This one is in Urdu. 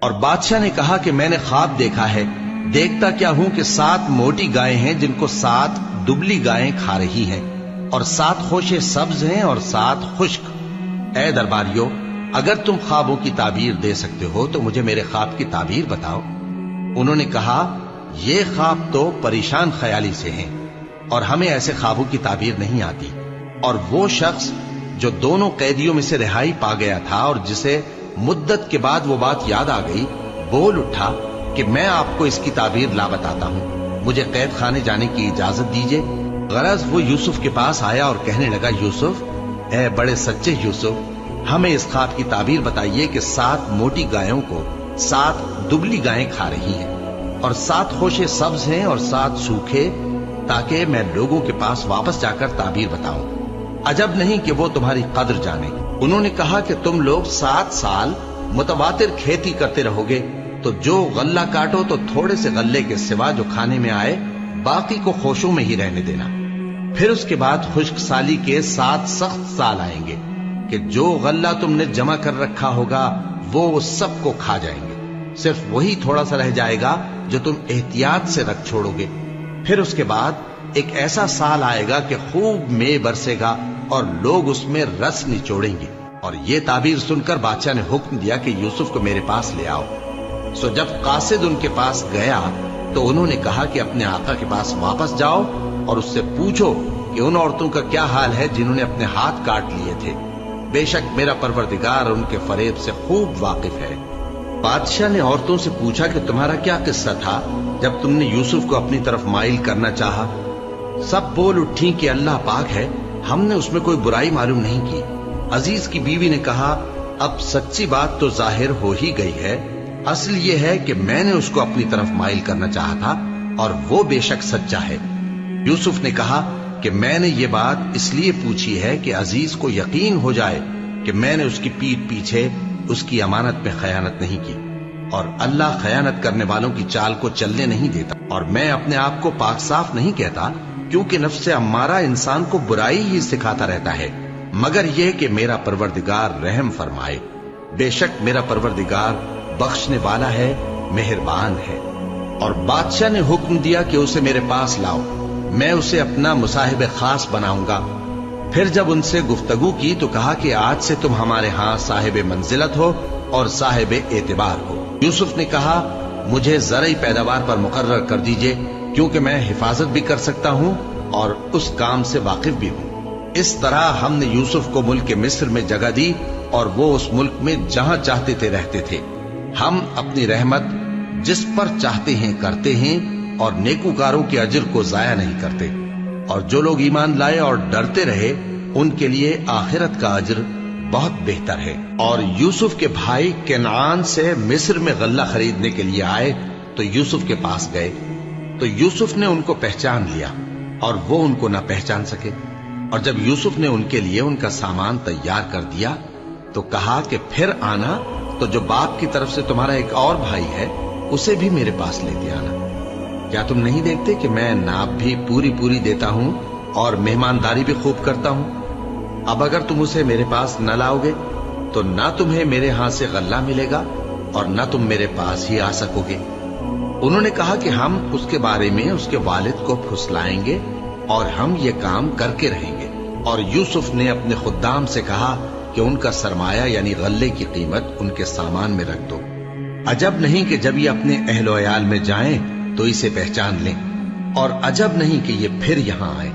اور بادشاہ نے کہا کہ میں نے خواب دیکھا ہے، دیکھتا کیا ہوں کہ 7 موٹی گائیں ہیں جن کو 7 دبلی گائیں کھا رہی ہیں، اور 7 خوشے سبز ہیں اور 7 خشک۔ اے درباریو، اگر تم خوابوں کی تعبیر دے سکتے ہو تو مجھے میرے خواب کی تعبیر بتاؤ۔ انہوں نے کہا، یہ خواب تو پریشان خیالی سے ہیں اور ہمیں ایسے خوابوں کی تعبیر نہیں آتی۔ اور وہ شخص جو دونوں قیدیوں میں سے رہائی پا گیا تھا اور جسے مدت کے بعد وہ بات یاد آ گئی، بول اٹھا کہ میں آپ کو اس کی تعبیر لا بتاتا ہوں، مجھے قید خانے جانے کی اجازت دیجیے۔ غرض وہ یوسف کے پاس آیا اور کہنے لگا، یوسف، اے بڑے سچے یوسف، ہمیں اس خواب کی تعبیر بتائیے کہ 7 موٹی گایوں کو 7 دبلی گائیں کھا رہی ہیں، اور 7 خوشے سبز ہیں اور 7 سوکھے، تاکہ میں لوگوں کے پاس واپس جا کر تعبیر بتاؤں۔ عجب نہیں کہ وہ تمہاری قدر جانے۔ انہوں نے کہا کہ تم لوگ 7 سال متواتر کھیتی کرتے رہو گے، تو جو غلہ کاٹو تو تھوڑے سے غلے کے سوا جو کھانے میں آئے باقی کو خوشوں میں ہی رہنے دینا۔ پھر اس کے بعد خشک سالی کے 7 سخت سال آئیں گے کہ جو غلہ تم نے جمع کر رکھا ہوگا وہ سب کو کھا جائیں گے، صرف وہی تھوڑا سا رہ جائے گا جو تم احتیاط سے رکھ چھوڑو گے۔ پھر اس کے بعد ایک ایسا سال آئے گا کہ خوب مے برسے گا اور لوگ اس میں رس نچوڑیں گے۔ اور یہ تعبیر سن کر بادشاہ نے حکم دیا کہ یوسف کو میرے پاس لے آؤ۔ سو جب قاصد ان کے پاس گیا تو انہوں نے کہا کہ اپنے آقا کے پاس واپس جاؤ اور اس سے پوچھو کہ ان عورتوں کا کیا حال ہے جنہوں نے اپنے ہاتھ کاٹ لیے تھے، بے شک میرا پروردگار ان کے فریب سے خوب واقف ہے۔ بادشاہ نے عورتوں سے پوچھا کہ تمہارا کیا قصہ تھا جب تم نے یوسف کو اپنی طرف مائل کرنا چاہا؟ سب بول اٹھیں کہ اللہ پاک ہے، ہم نے اس میں کوئی برائی معلوم نہیں کی۔ عزیز کی بیوی نے کہا، اب سچی بات تو ظاہر ہو ہی گئی ہے، اصل یہ ہے کہ میں نے اس کو اپنی طرف مائل کرنا چاہا تھا اور وہ بے شک سچا ہے۔ یوسف نے کہا کہ میں نے یہ بات اس لیے پوچھی ہے کہ عزیز کو یقین ہو جائے کہ میں نے اس کی پیٹھ پیچھے اس کی امانت میں خیانت نہیں کی، اور اللہ خیانت کرنے والوں کی چال کو چلنے نہیں دیتا۔ اور میں اپنے آپ کو پاک صاف نہیں کہتا، کیونکہ نفس امارہ انسان کو برائی ہی سکھاتا رہتا ہے، مگر یہ کہ میرا پروردگار رحم فرمائے، بے شک میرا پروردگار بخشنے والا ہے، مہربان ہے۔ اور بادشاہ نے حکم دیا کہ اسے میرے پاس لاؤ، میں اسے اپنا مصاحب خاص بناؤں گا۔ پھر جب ان سے گفتگو کی تو کہا کہ آج سے تم ہمارے ہاں صاحب منزلت ہو اور صاحب اعتبار ہو۔ یوسف نے کہا، مجھے زرعی پیداوار پر مقرر کر دیجئے، کیونکہ میں حفاظت بھی کر سکتا ہوں اور اس کام سے واقف بھی ہوں۔ اس طرح ہم نے یوسف کو ملک مصر میں جگہ دی اور وہ اس ملک میں جہاں چاہتے تھے رہتے تھے۔ ہم اپنی رحمت جس پر چاہتے ہیں کرتے ہیں اور نیکوکاروں کے اجر کو ضائع نہیں کرتے، اور جو لوگ ایمان لائے اور ڈرتے رہے ان کے لیے آخرت کا اجر بہت بہتر ہے۔ اور یوسف کے بھائی کنعان سے مصر میں غلہ خریدنے کے لیے آئے تو یوسف کے پاس گئے، تو یوسف نے ان کو پہچان لیا اور وہ ان کو نہ پہچان سکے۔ اور جب یوسف نے ان کے لیے ان کا سامان تیار کر دیا تو کہا کہ پھر آنا تو جو باپ کی طرف سے تمہارا ایک اور بھائی ہے اسے بھی میرے پاس لیتے آنا۔ کیا تم نہیں دیکھتے کہ میں ناپ بھی پوری پوری دیتا ہوں اور مہمانداری بھی خوب کرتا ہوں؟ اب اگر تم اسے میرے پاس نہ لاؤ گے تو نہ تمہیں میرے ہاں سے غلہ ملے گا اور نہ تم میرے پاس ہی آ سکو گے۔ انہوں نے کہا کہ ہم اس کے بارے میں اس کے والد کو پھسلائیں گے اور ہم یہ کام کر کے رہیں گے۔ اور یوسف نے اپنے خدام سے کہا کہ ان کا سرمایہ یعنی غلے کی قیمت ان کے سامان میں رکھ دو۔ عجب نہیں کہ جب یہ اپنے اہل و عیال میں جائیں تو اسے پہچان لیں، اور عجب نہیں کہ یہ پھر یہاں آئے۔